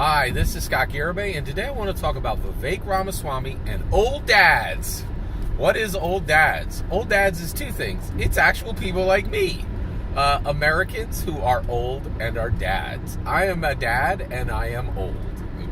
Hi, this is Scott Garibay, and today I want to talk about Vivek Ramaswamy and old dads. What is old dads? Old dads is two things. It's actual people like me, Americans who are old and are dads. I am a dad, and I am old,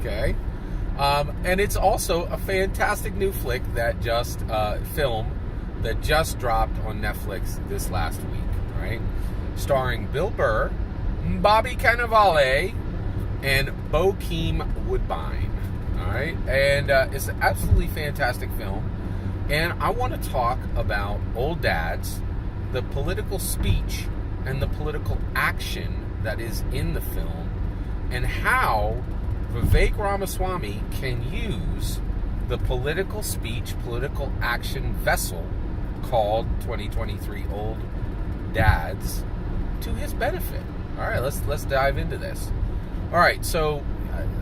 okay? And it's also a fantastic new flick that just, film that just dropped on Netflix this last week, right? Starring Bill Burr, Bobby Cannavale, and Bokeem Woodbine, all right? And it's an absolutely fantastic film. And I want to talk about old dads, the political speech, and the political action that is in the film, and how Vivek Ramaswamy can use the political speech, political action vessel called 2023 Old Dads to his benefit. All right, let's dive into this. All right, so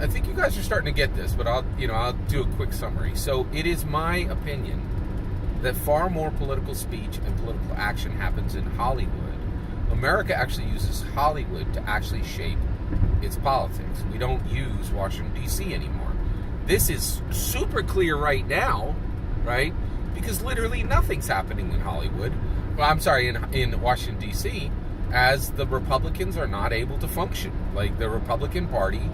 I think you guys are starting to get this, but I'll do a quick summary. So it is my opinion that far more political speech and political action happens in Hollywood. America actually uses Hollywood to actually shape its politics. We don't use Washington, D.C. anymore. This is super clear right now, right? Because literally nothing's happening in Hollywood. Well, I'm sorry, in Washington, D.C., as the Republicans are not able to function. Like the Republican Party,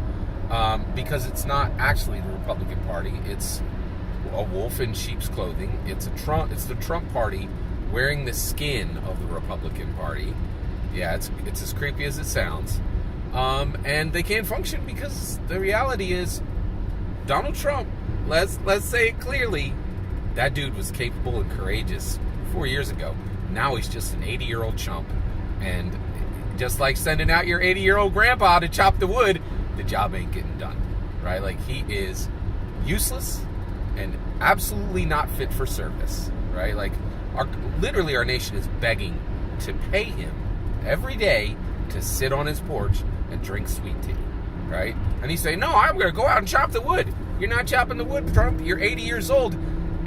because it's not actually the Republican Party, it's a wolf in sheep's clothing. It's the Trump Party wearing the skin of the Republican Party. Yeah, it's as creepy as it sounds. And they can't function because the reality is Donald Trump, let's say it clearly, that dude was capable and courageous 4 years ago. Now he's just an 80-year-old chump. And just like sending out your 80-year-old grandpa to chop the wood, the job ain't getting done, right? Like, he is useless and absolutely not fit for service, right? Like, literally our nation is begging to pay him every day to sit on his porch and drink sweet tea, right? And he's saying, no, I'm going to go out and chop the wood. You're not chopping the wood, Trump. You're 80 years old.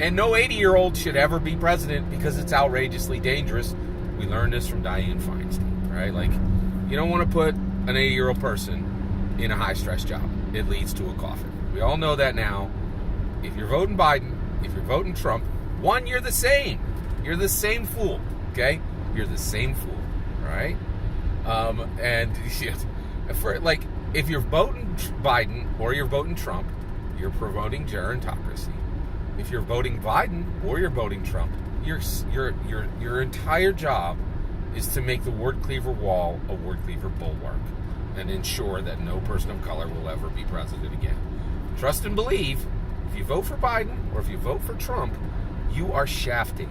And no 80-year-old should ever be president because it's outrageously dangerous. We learned this from Dianne Feinstein, right? Like, you don't want to put an 80-year-old person in a high-stress job. It leads to a coffin. We all know that now. If you're voting Biden, if you're voting Trump, one, you're the same. You're the same fool, okay? You're the same fool, right? And if you're voting Biden or you're voting Trump, you're promoting gerontocracy. If you're voting Biden or you're voting Trump, your entire job is to make the word cleaver wall a word cleaver bulwark and ensure that no person of color will ever be president again. Trust and believe, if you vote for Biden or if you vote for Trump, you are shafting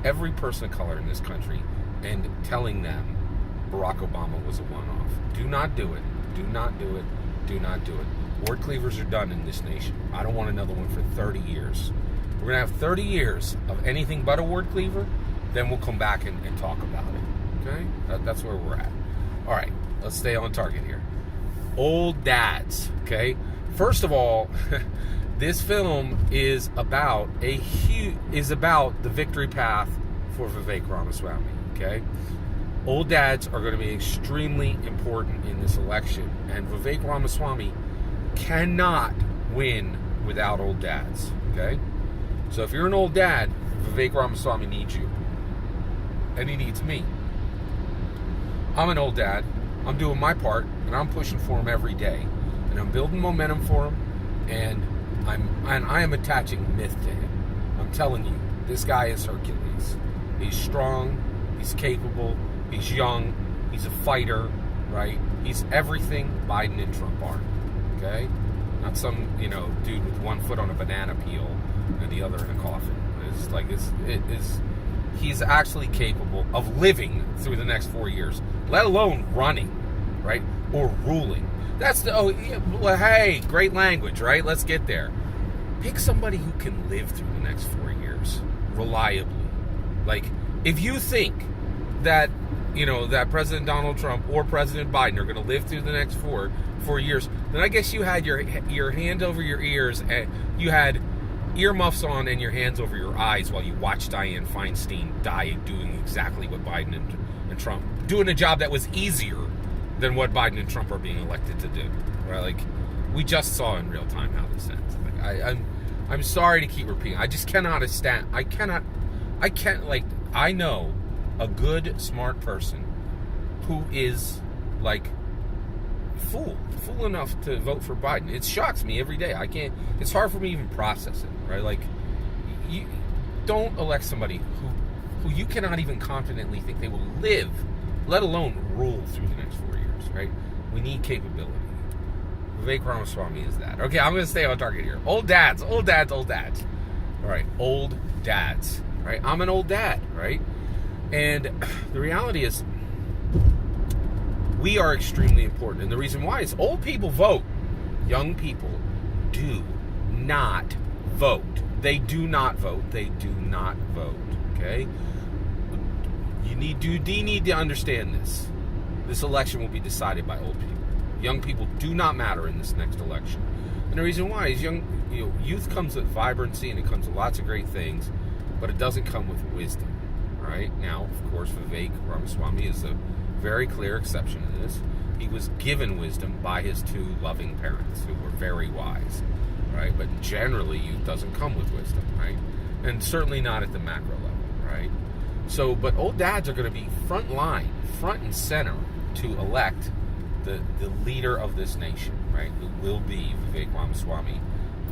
every person of color in this country and telling them Barack Obama was a one-off. Do not do it. Do not do it. Do not do it. Word cleavers are done in this nation. I don't want another one for 30 years. We're going to have 30 years of anything but a word cleaver, then we'll come back and talk about it, okay? That's where we're at. All right, let's stay on target here. Old dads, okay? First of all, this film is about the victory path for Vivek Ramaswamy, okay? Old dads are going to be extremely important in this election, and Vivek Ramaswamy cannot win without old dads, okay? So if you're an old dad, Vivek Ramaswamy needs you. And he needs me. I'm an old dad. I'm doing my part, and I'm pushing for him every day. And I'm building momentum for him, and I am attaching myth to him. I'm telling you, this guy is Hercules. He's strong, he's capable, he's young, he's a fighter, right? He's everything Biden and Trump are, okay? Not some, dude with one foot on a banana peel and the other in a coffin. It's like he's actually capable of living through the next 4 years, let alone running, right? Or ruling. That's hey, great language, right? Let's get there. Pick somebody who can live through the next 4 years reliably. Like, if you think that that President Donald Trump or President Biden are going to live through the next four years, then I guess you had your hand over your ears and you had earmuffs on and your hands over your eyes while you watched Dianne Feinstein die doing exactly what Biden and Trump, doing a job that was easier than what Biden and Trump are being elected to do, right? Like, we just saw in real time how this ends. Like, I'm sorry to keep repeating. I just cannot stand. I can't, like, I know a good, smart person who is, like, fool enough to vote for Biden. It shocks me every day. It's hard for me to even process it, right? Like, you don't elect somebody who you cannot even confidently think they will live, let alone rule through the next 4 years, right? We need capability. Vivek Ramaswamy is that. Okay, I'm going to stay on target here. Old dads. All right, old dads, right? I'm an old dad, right? And the reality is, we are extremely important. And the reason why is old people vote. Young people do not vote. They do not vote. Okay? You need to understand this. This election will be decided by old people. Young people do not matter in this next election. And the reason why is youth comes with vibrancy and it comes with lots of great things, but it doesn't come with wisdom. Right? Now, of course, Vivek Ramaswamy is a very clear exception to this. He was given wisdom by his two loving parents who were very wise, right? But generally, youth doesn't come with wisdom, right? And certainly not at the macro level, right? So, but old dads are going to be front and center to elect the leader of this nation, right? Who will be Vivek Ramaswamy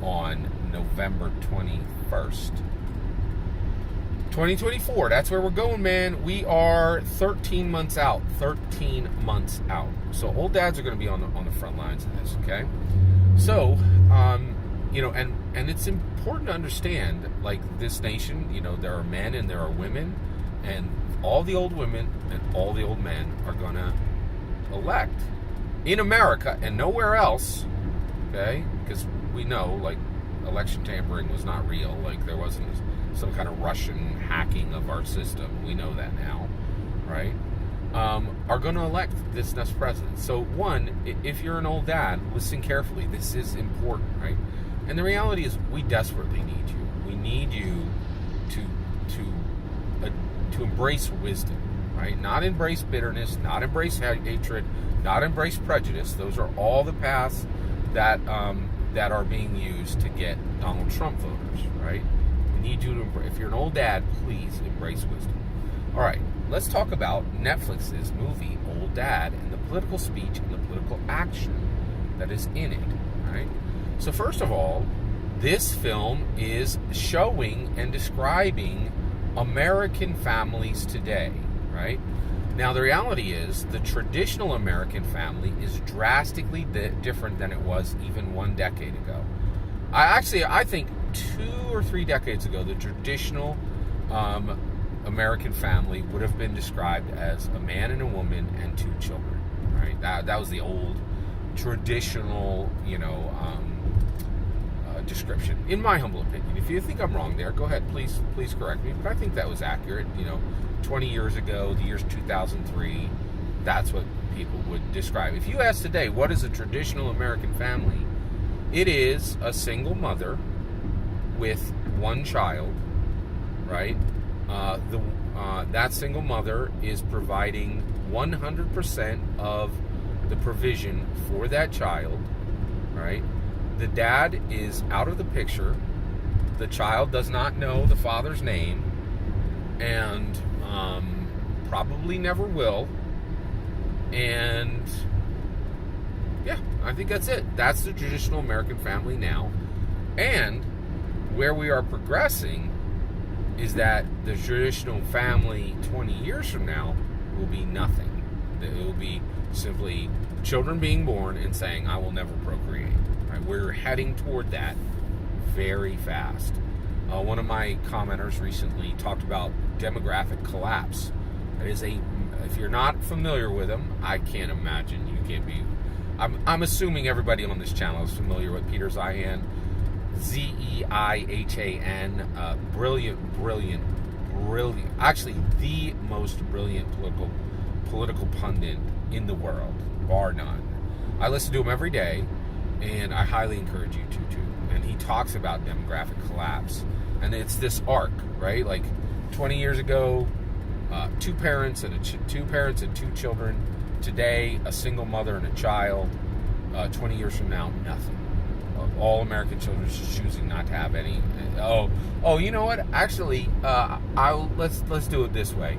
on November 21st. 2024, that's where we're going, man. We are 13 months out. So old dads are going to be on the front lines of this, okay? So, and it's important to understand, like, this nation, there are men and there are women, and all the old women and all the old men are going to elect in America and nowhere else, okay? Because we know, like, election tampering was not real. Like, there wasn't some kind of Russian hacking of our system. We know that now, right? Are going to elect this next president. So, one, if you're an old dad, listen carefully. This is important, right? And the reality is, we desperately need you. We need you to embrace wisdom, right? Not embrace bitterness, not embrace hatred, not embrace prejudice. Those are all the paths that are being used to get Donald Trump voters, right? Need you to, if you're an old dad, please embrace wisdom. All right, let's talk about Netflix's movie Old Dad and the political speech and the political action that is in it. Right. So first of all, this film is showing and describing American families today. Right. Now the reality is the traditional American family is drastically different than it was even 1 decade ago. I think 2 or 3 decades ago, the traditional American family would have been described as a man and a woman and 2 children, right? That was the old traditional, description. In my humble opinion, if you think I'm wrong there, go ahead, please correct me. But I think that was accurate. 20 years ago, the year's 2003, that's what people would describe. If you ask today, what is a traditional American family? It is a single mother with 1 child, right? That single mother is providing 100% of the provision for that child, right? The dad is out of the picture. The child does not know the father's name, and probably never will. And yeah, I think that's it. That's the traditional American family now. And where we are progressing is that the traditional family 20 years from now will be nothing. It will be simply children being born and saying, I will never procreate. Right? We're heading toward that very fast. One of my commenters recently talked about demographic collapse. It is if you're not familiar with them, I can't imagine you can't be. I'm assuming everybody on this channel is familiar with Peter Zeihan, Zeihan, brilliant, actually the most brilliant political pundit in the world, bar none. I listen to him every day, and I highly encourage you to too. And he talks about demographic collapse, and it's this arc, right? Like 20 years ago, 2 parents and 2 children. Today, a single mother and a child. 20 years from now, nothing. All American children just choosing not to have any. You know what? Actually, let's do it this way.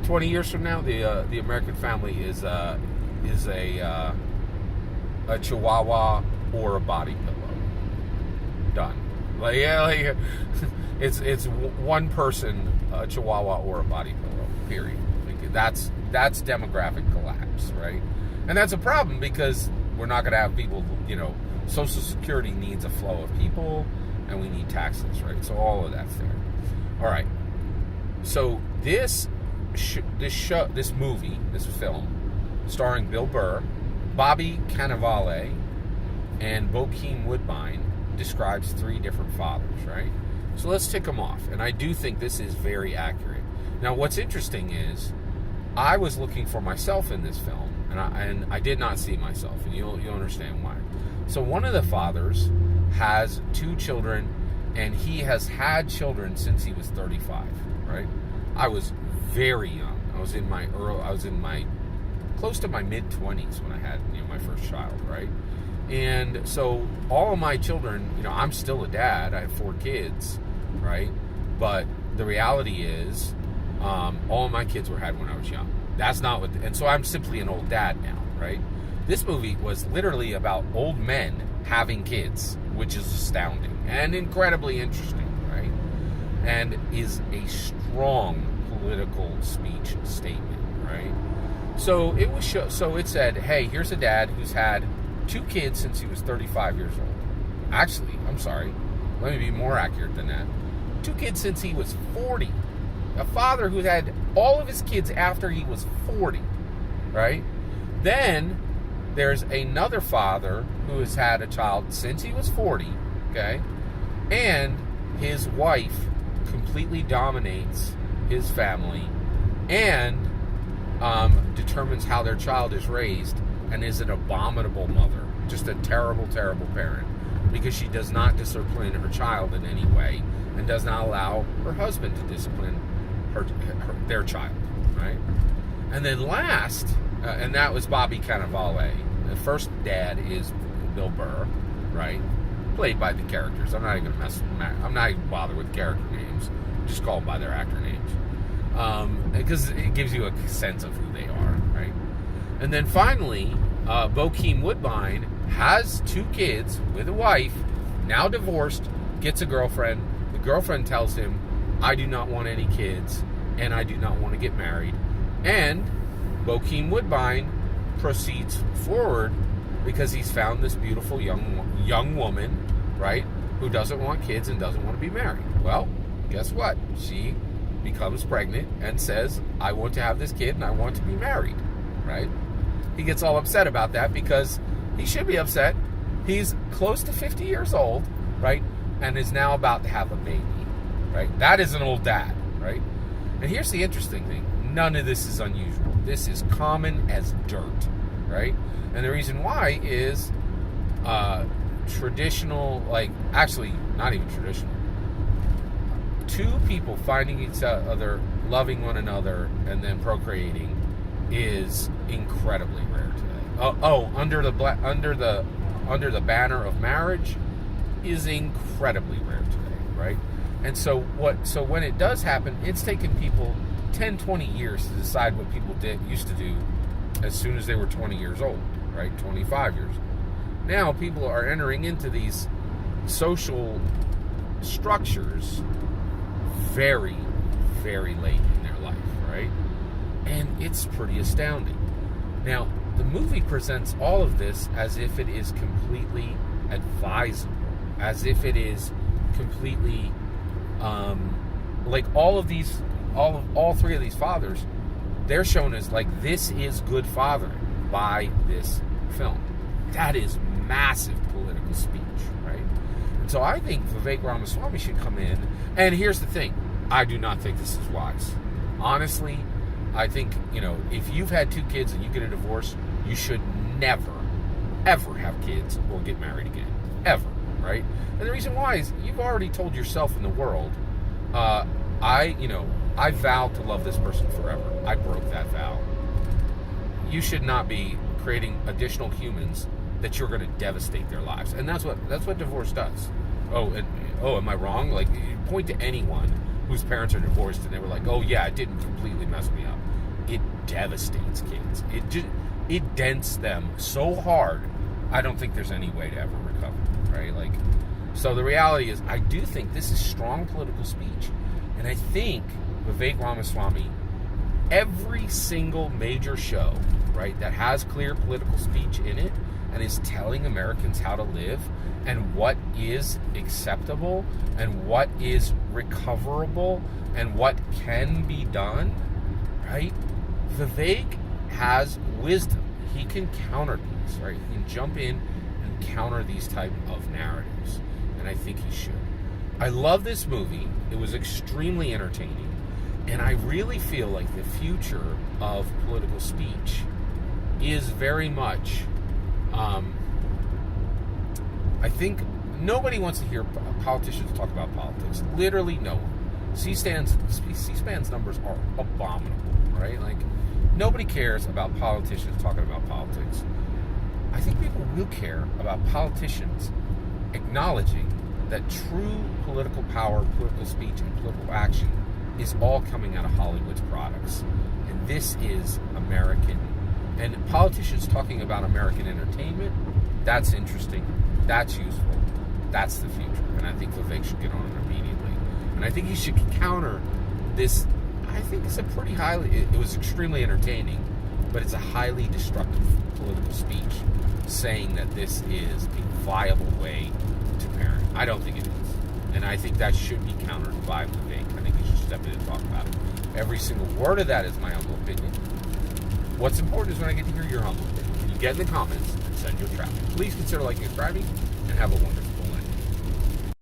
20 years from now, the American family is a Chihuahua or a body pillow. Done. It's one person, a Chihuahua or a body pillow. Period. That's demographic collapse, right? And that's a problem because we're not going to have people. Social Security needs a flow of people, and we need taxes, right? So all of that's there. All right. So this film, starring Bill Burr, Bobby Cannavale, and Bokeem Woodbine, describes 3 different fathers, right? So let's tick them off. And I do think this is very accurate. Now, what's interesting is I was looking for myself in this film, and I did not see myself, and you'll understand why. So one of the fathers has 2 children, and he has had children since he was 35, right? I was very young. I was in my close to my mid-20s when I had my first child, right? And so all of my children, I'm still a dad. I have 4 kids, right? But the reality is, all of my kids were had when I was young. That's not what, and so I'm simply an old dad now, right? This movie was literally about old men having kids, which is astounding and incredibly interesting, right? And is a strong political speech statement, right? So it said, hey, here's a dad who's had 2 kids since he was 35 years old. Actually, I'm sorry, let me be more accurate than that. 2 kids since he was 40. A father who had all of his kids after he was 40, right? Then there's another father who has had a child since he was 40, okay? And his wife completely dominates his family and determines how their child is raised and is an abominable mother, just a terrible, terrible parent, because she does not discipline her child in any way and does not allow her husband to discipline their child, right? And then last, and that was Bobby Cannavale. The first dad is Bill Burr, right? Played by the characters. I'm not even gonna I'm not even bothered with character names. Just call them by their actor names, because it gives you a sense of who they are, right? And then finally, Bokeem Woodbine has 2 kids with a wife, now divorced, gets a girlfriend. The girlfriend tells him, I do not want any kids, and I do not want to get married. And Bokeem Woodbine proceeds forward because he's found this beautiful young woman, right, who doesn't want kids and doesn't want to be married. Well, guess what? She becomes pregnant and says, I want to have this kid and I want to be married, right? He gets all upset about that because he should be upset. He's close to 50 years old, right, and is now about to have a baby, right? That is an old dad, right? And here's the interesting thing. None of this is unusual. This is common as dirt, right? And the reason why is traditional, actually not even traditional. 2 people finding each other, loving one another, and then procreating is incredibly rare today. Under the banner of marriage is incredibly rare today, right? And so when it does happen, it's taken people 10, 20 years to decide what people used to do as soon as they were 20 years old, right? 25 years old. Now people are entering into these social structures very, very late in their life, right? And it's pretty astounding. Now, the movie presents all of this as if it is completely advisable, as if it is completely all 3 of these fathers, they're shown as this is good fathering by this film. That is massive political speech, right? And so I think Vivek Ramaswamy should come in, and here's the thing, I do not think this is wise. Honestly, I think, if you've had 2 kids and you get a divorce, you should never, ever have kids or get married again. Ever, right? And the reason why is you've already told yourself in the world, I vowed to love this person forever. I broke that vow. You should not be creating additional humans that you're going to devastate their lives. And that's what divorce does. Am I wrong? Like, point to anyone whose parents are divorced and they were like, oh yeah, it didn't completely mess me up. It devastates kids. It dents them so hard, I don't think there's any way to ever recover, right? Like, so the reality is, I do think this is strong political speech. And I think Vivek Ramaswamy, every single major show, right, that has clear political speech in it and is telling Americans how to live and what is acceptable and what is recoverable and what can be done, right? Vivek has wisdom. He can counter these, right? He can jump in and counter these type of narratives. And I think he should. I love this movie. It was extremely entertaining. And I really feel like the future of political speech is very much, I think nobody wants to hear politicians talk about politics. Literally no one. C-SPAN's numbers are abominable, right? Like, nobody cares about politicians talking about politics. I think people will care about politicians acknowledging that true political power, political speech, and political action is all coming out of Hollywood's products. And this is American. And politicians talking about American entertainment, that's interesting, that's useful, that's the future. And I think Vivek should get on it immediately. And I think he should counter this. I think it's a pretty it was extremely entertaining, but it's a highly destructive political speech saying that this is a viable way to parent. I don't think it is. And I think that should be countered by Vivek. I think he should step in and talk about it. Every single word of that is my humble opinion. What's important is when I get to hear your humble opinion. You get in the comments and send your traffic. Please consider liking and subscribing, and have a wonderful day.